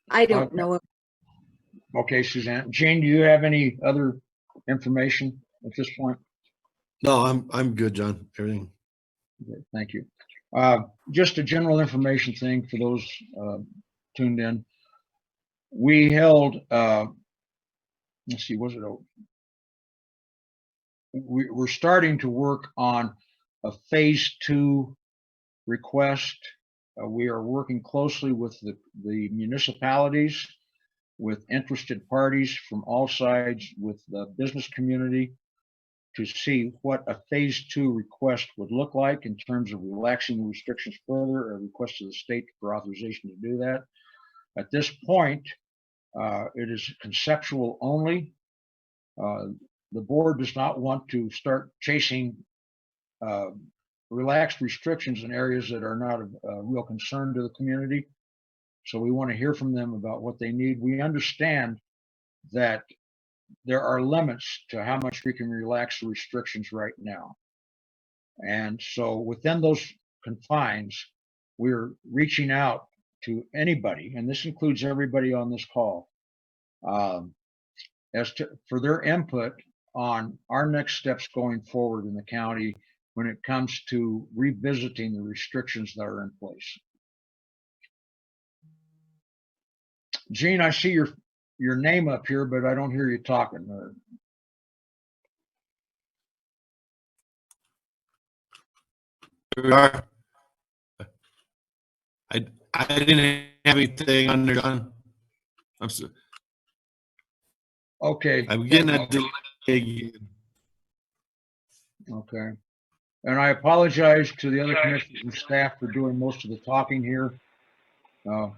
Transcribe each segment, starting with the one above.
I don't Okay. know. Okay, Suzanne. Jane, do you have any other information at this point? No, I'm good, John. Everything. Okay, thank you. Just a general information thing for those uh, tuned in. We held, let's see, was it we're starting to work on a phase 2 request. We are working closely with the municipalities, with interested parties from all sides, with the business community, to see what a phase 2 request would look like in terms of relaxing the restrictions further, a request to the state for authorization to do that. At this point, it is conceptual only. The board does not want to start chasing uh, relaxed restrictions in areas that are not of real concern to the community. So we want to hear from them about what they need. We understand that there are limits to how much we can relax the restrictions right now. And so within those confines, we're reaching out to anybody, and this includes everybody on this call, um, as to for their input on our next steps going forward in the county when it comes to revisiting the restrictions that are in place. Gene, I see your name up here, but I don't hear you talking. Here we are. I didn't have anything on there, John. I'm so, Okay. I'm getting a delay. Okay. And I apologize to the other commissioners and staff for doing most of the talking here. Uh,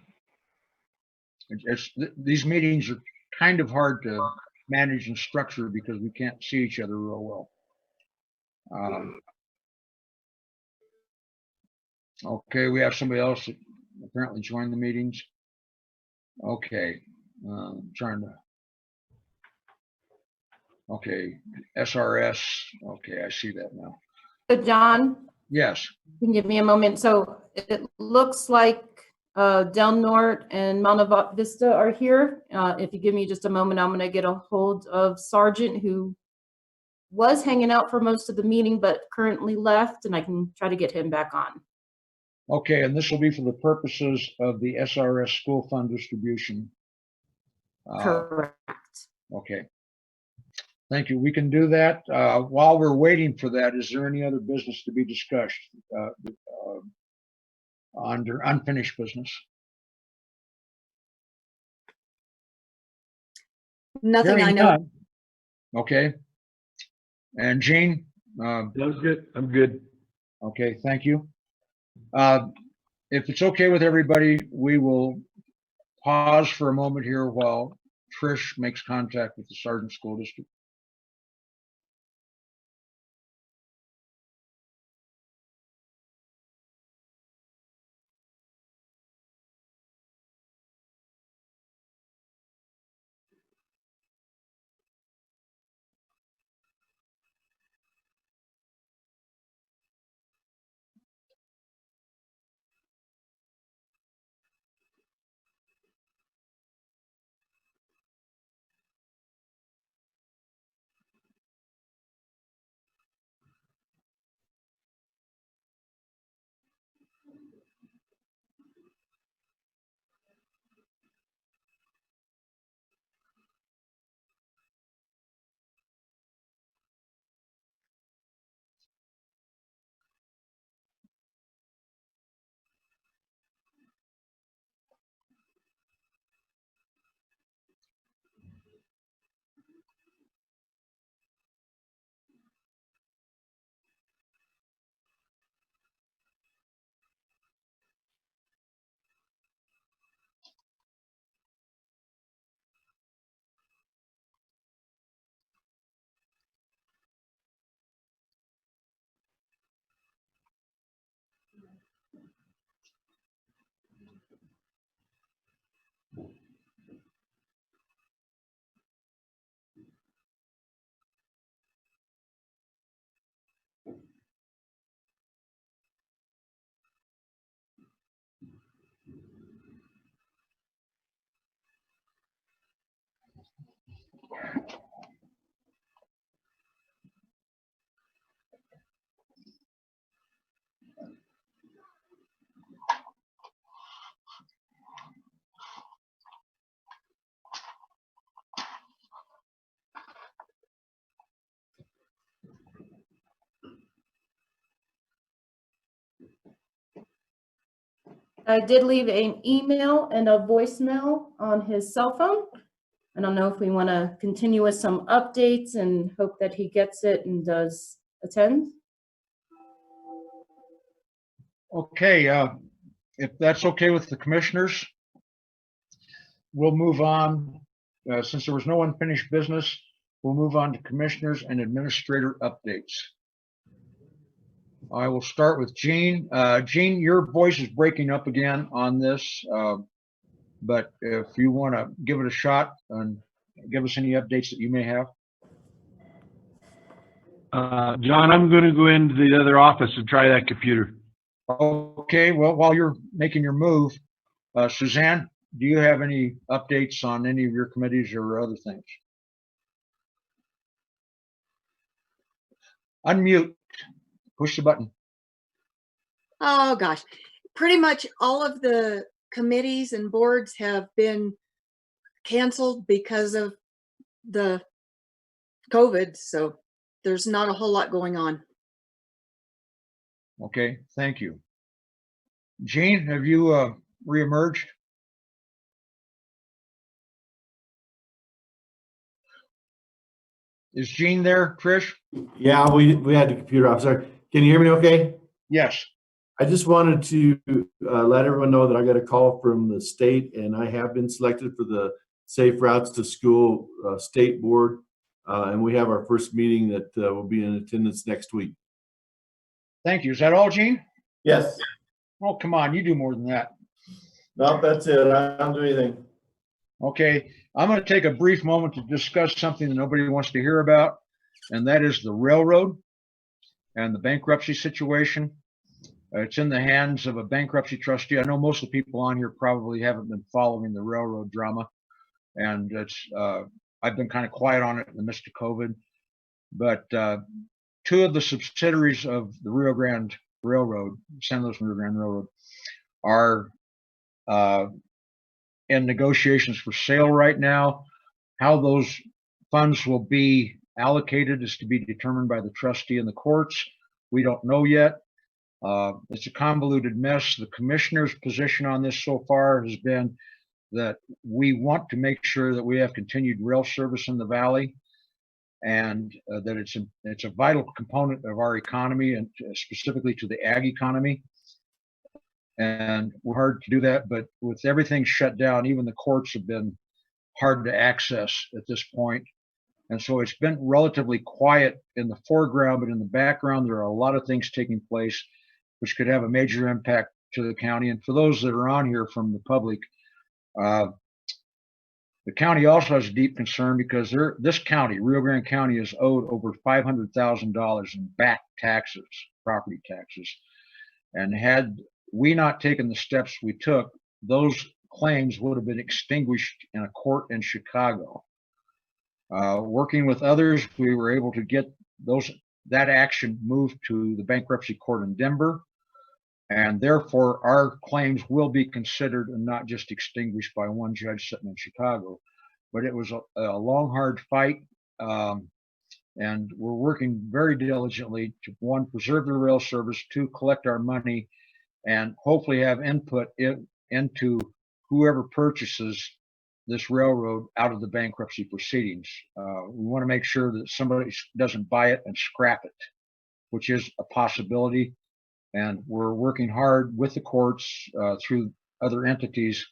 these meetings are kind of hard to manage and structure because we can't see each other real well. Okay, we have somebody else that apparently joined the meetings. Okay, trying to. Okay, SRS. Okay, I see that now. So John, Yes. you can give me a moment. So it looks like Del Norte and Mount Vista are here. If you give me just a moment, I'm going to get a hold of Sergeant, who was hanging out for most of the meeting but currently left, and I can try to get him back on. Okay, and this will be for the purposes of the SRS school fund distribution. Correct. Okay. Thank you. We can do that. While we're waiting for that, is there any other business to be discussed under unfinished business? Nothing I know. None. Okay. And Gene? That was good. I'm good. Okay, thank you. If it's okay with everybody, we will pause for a moment here while Trish makes contact with the Sargent School District. I did leave an email and a voicemail on his cell phone. I don't know if we want to continue with some updates and hope that he gets it and does attend. Okay, if that's okay with the commissioners, we'll move on. Since there was no unfinished business, we'll move on to commissioners and administrator updates. I will start with Gene. Gene, your voice is breaking up again on this, but if you want to give it a shot and give us any updates that you may have. John, I'm going to go into the other office and try that computer. Okay, well, while you're making your move, Suzanne, do you have any updates on any of your committees or other things? Unmute, push the button. Oh, gosh. Pretty much all of the committees and boards have been canceled because of the COVID, so there's not a whole lot going on. Okay, thank you. Gene, have you reemerged? Is Gene there, Trish? Yeah, we had the computer off. Sorry. Can you hear me okay? Yes. I just wanted to let everyone know that I got a call from the state, and I have been selected for the Safe Routes to School State Board, and we have our first meeting that will be in attendance next week. Thank you. Is that all, Gene? Yes. Oh, come on, you do more than that. No, that's it. I don't do anything. Okay, I'm going to take a brief moment to discuss something that nobody wants to hear about, and that is the railroad and the bankruptcy situation. It's in the hands of a bankruptcy trustee. I know most of the people on here probably haven't been following the railroad drama, and I've been kind of quiet on it in the midst of COVID. But two of the subsidiaries of the Rio Grande Railroad, San Luis Rio Grande Railroad, are in negotiations for sale right now. How those funds will be allocated is to be determined by the trustee and the courts. We don't know yet. It's a convoluted mess. The commissioner's position on this so far has been that we want to make sure that we have continued rail service in the valley, and that it's a vital component of our economy, and specifically to the ag economy. And we're hard to do that, but with everything shut down, even the courts have been hard to access at this point. And so it's been relatively quiet in the foreground, but in the background, there are a lot of things taking place which could have a major impact to the county. And for those that are on here from the public, the county also has a deep concern because this county, Rio Grande County, is owed over $500,000 in back taxes, property taxes. And had we not taken the steps we took, those claims would have been extinguished in a court in Chicago. Working with others, we were able to get that action moved to the bankruptcy court in Denver, and therefore our claims will be considered and not just extinguished by one judge sitting in Chicago. But it was a long, hard fight, and we're working very diligently to, one, preserve the rail service, two, collect our money, and hopefully have input into whoever purchases this railroad out of the bankruptcy proceedings. We want to make sure that somebody doesn't buy it and scrap it, which is a possibility. And we're working hard with the courts through other entities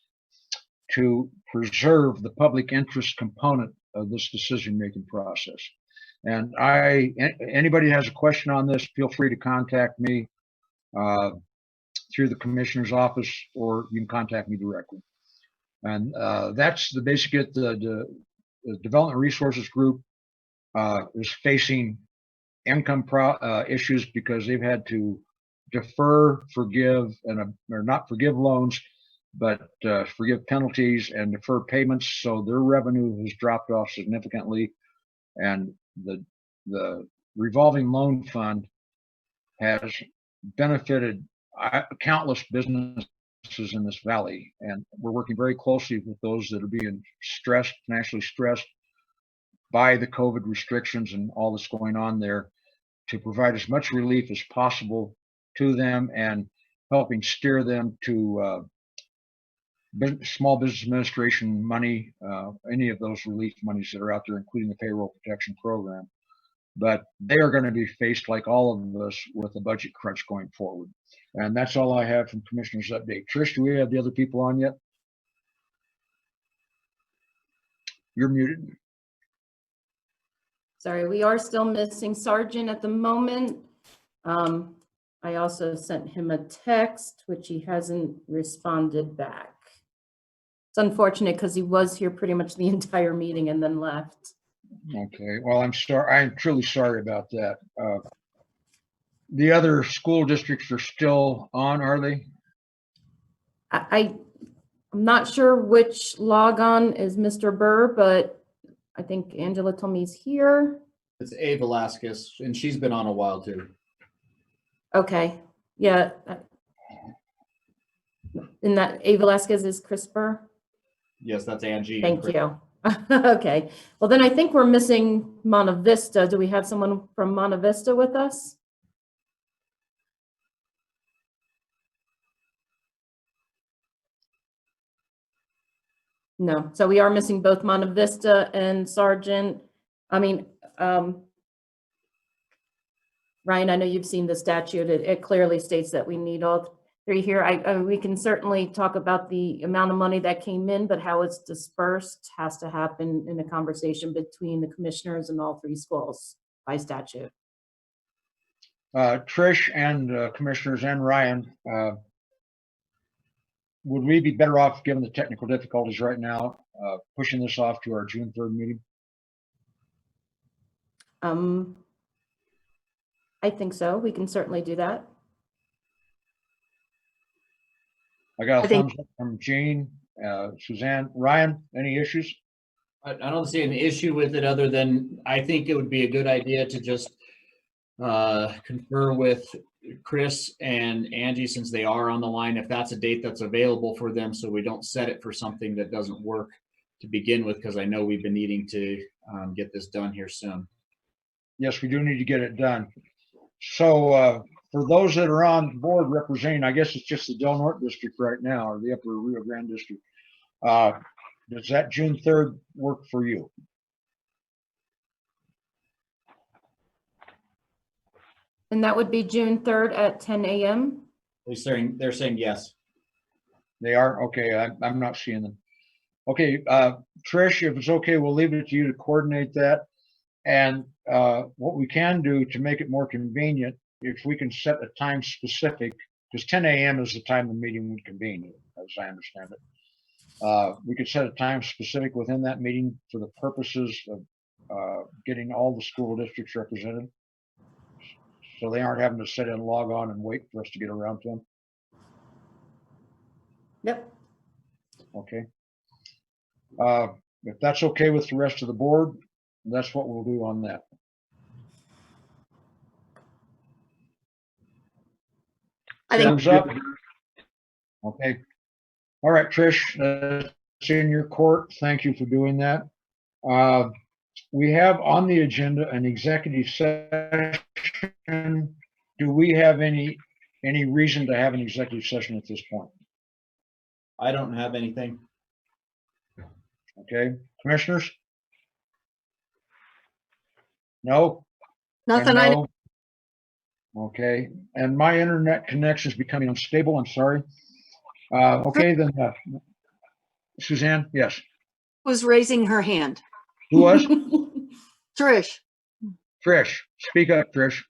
to preserve the public interest component of this decision-making process. And anybody has a question on this, feel free to contact me through the commissioner's office, or you can contact me directly. And that's the basic it. The Development Resources Group is facing income issues because they've had to defer, forgive, or not forgive loans but forgive penalties and defer payments. So their revenue has dropped off significantly. And the revolving loan fund has benefited countless businesses in this valley. And we're working very closely with those that are being stressed, financially stressed by the COVID restrictions and all that's going on there, to provide as much relief as possible to them and helping steer them to Small Business Administration money, any of those relief monies that are out there, including the payroll protection program. But they are going to be faced, like all of us, with a budget crunch going forward. And that's all I have from Commissioner's update. Trish, do we have the other people on yet? You're muted. Sorry, we are still missing Sergeant at the moment. I also sent him a text, which he hasn't responded back. It's unfortunate because he was here pretty much the entire meeting and then left. Okay, well, I'm sorry. I'm truly sorry about that. The other school districts are still on, are they? I'm not sure which logon is Mr. Burr, but I think Angela told me he's here. It's A. Velasquez, and she's been on a while too. Okay, yeah. And that A. Velasquez is Chris Burr? Yes, that's Angie. Thank you. Okay, well then I think we're missing Monte Vista. Do we have someone from Monte Vista with us? No, so we are missing both Monte Vista and Sergeant. I mean, Ryan, I know you've seen the statute. It clearly states that we need all three here. We can certainly talk about the amount of money that came in, but how it's dispersed has to happen in a conversation between the commissioners and all three schools by statute. Trish and commissioners and Ryan, would we be better off, given the technical difficulties right now, pushing this off to our June 3rd meeting? I think so. We can certainly do that. I got a I think- thumbs up from Jean, Suzanne. Ryan, any issues? I don't see an issue with it, other than I think it would be a good idea to just confer with Chris and Angie, since they are on the line, if that's a date that's available for them, so we don't set it for something that doesn't work to begin with, because I know we've been needing to get this done here soon. Yes, we do need to get it done. So for those that are on board representing, I guess it's just the Del Norte district right now, or the upper Rio Grande district. Does that June 3rd work for you? And that would be June 3rd at 10 a.m. They're saying yes. They are? Okay, I'm not seeing them. Okay, Trish, if it's okay, we'll leave it to you to coordinate that. And what we can do to make it more convenient, if we can set a time specific, because 10 a.m. is the time the meeting would convene, as I understand it. We could set a time specific within that meeting for the purposes of getting all the school districts represented. So they aren't having to sit in, log on, and wait for us to get around to them. Yep. Okay. If that's okay with the rest of the board, that's what we'll do on that. I think Thumbs up. Okay. All right, Trish, it's in your court. Thank you for doing that. We have on the agenda an executive session. Do we have any reason to have an executive session at this point? I don't have anything. Okay, commissioners? No? nothing And I, no? Okay, and my internet connection is becoming unstable. I'm sorry. Okay, then, Suzanne, yes. was raising her hand. Who was? Trish, Trish. Speak up, Trish.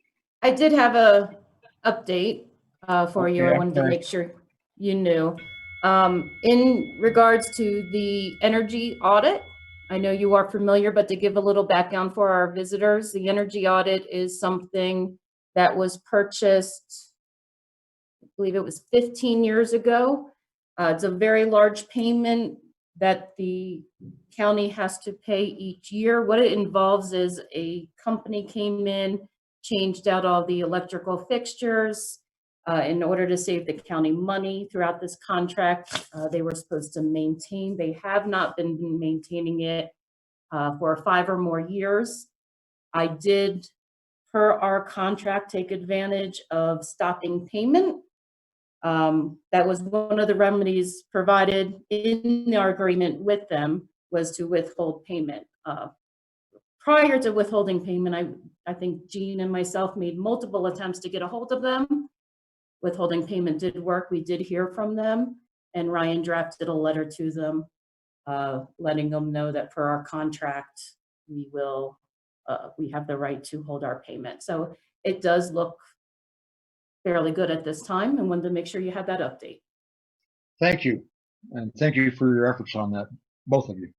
I did have a update for you. Okay, I I'm wanted to sorry. make sure you knew. In regards to the energy audit, I know you are familiar, but to give a little background for our visitors, the energy audit is something that was purchased, I believe it was 15 years ago. It's a very large payment that the county has to pay each year. What it involves is a company came in, changed out all the electrical fixtures in order to save the county money throughout this contract. They were supposed to maintain. They have not been maintaining it for 5 or more years. I did, per our contract, take advantage of stopping payment. That was one of the remedies provided in our agreement with them, was to withhold payment. Prior to withholding payment, I think Jean and myself made multiple attempts to get a hold of them. Withholding payment did work. We did hear from them, and Ryan drafted a letter to them, letting them know that per our contract, we have the right to hold our payment. So it does look fairly good at this time, and wanted to make sure you had that update. Thank you. And thank you for your efforts on that, both of you.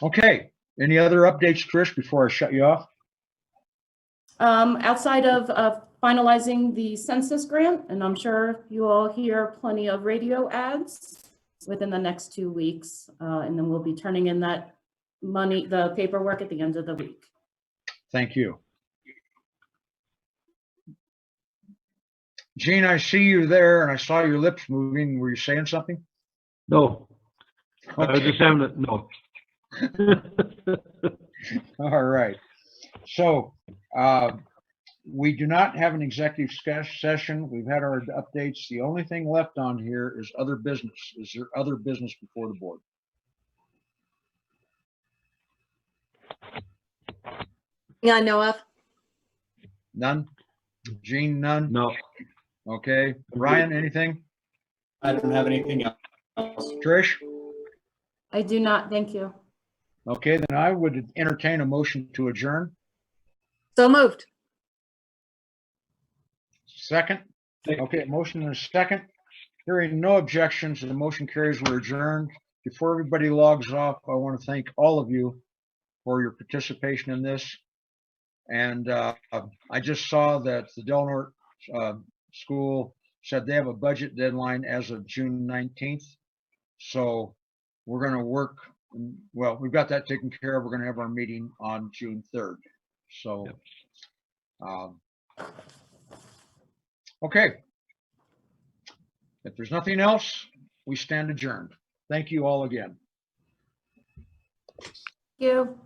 Okay, any other updates, Trish, before I shut you off? Outside of finalizing the census grant, and I'm sure you all hear plenty of radio ads within the next 2 weeks, and then we'll be turning in that money, the paperwork, at the end of the week. Thank you. Jean, I see you there and I saw your lips moving. Were you saying something? No, I was Okay. just having a, no. All right. So we do not have an executive session. We've had our updates. The only thing left on here is other business. Is there other business before the board? Yeah, I know of. None? Jean, none? No. Okay. Ryan, anything? I don't have anything else. Trish? I do not, thank you. Okay, then I would entertain a motion to adjourn. So moved. Second? Okay, motion and a second. Hearing no objections, the motion carries. We're adjourned. Before everybody logs off, I want to thank all of you for your participation in this. And I just saw that the Del Norte school said they have a budget deadline as of June 19th. So we're going to work, well, we've got that taken care of. We're going to have our meeting on June 3rd. So, okay. If there's nothing else, we stand adjourned. Thank you all again. Thank you.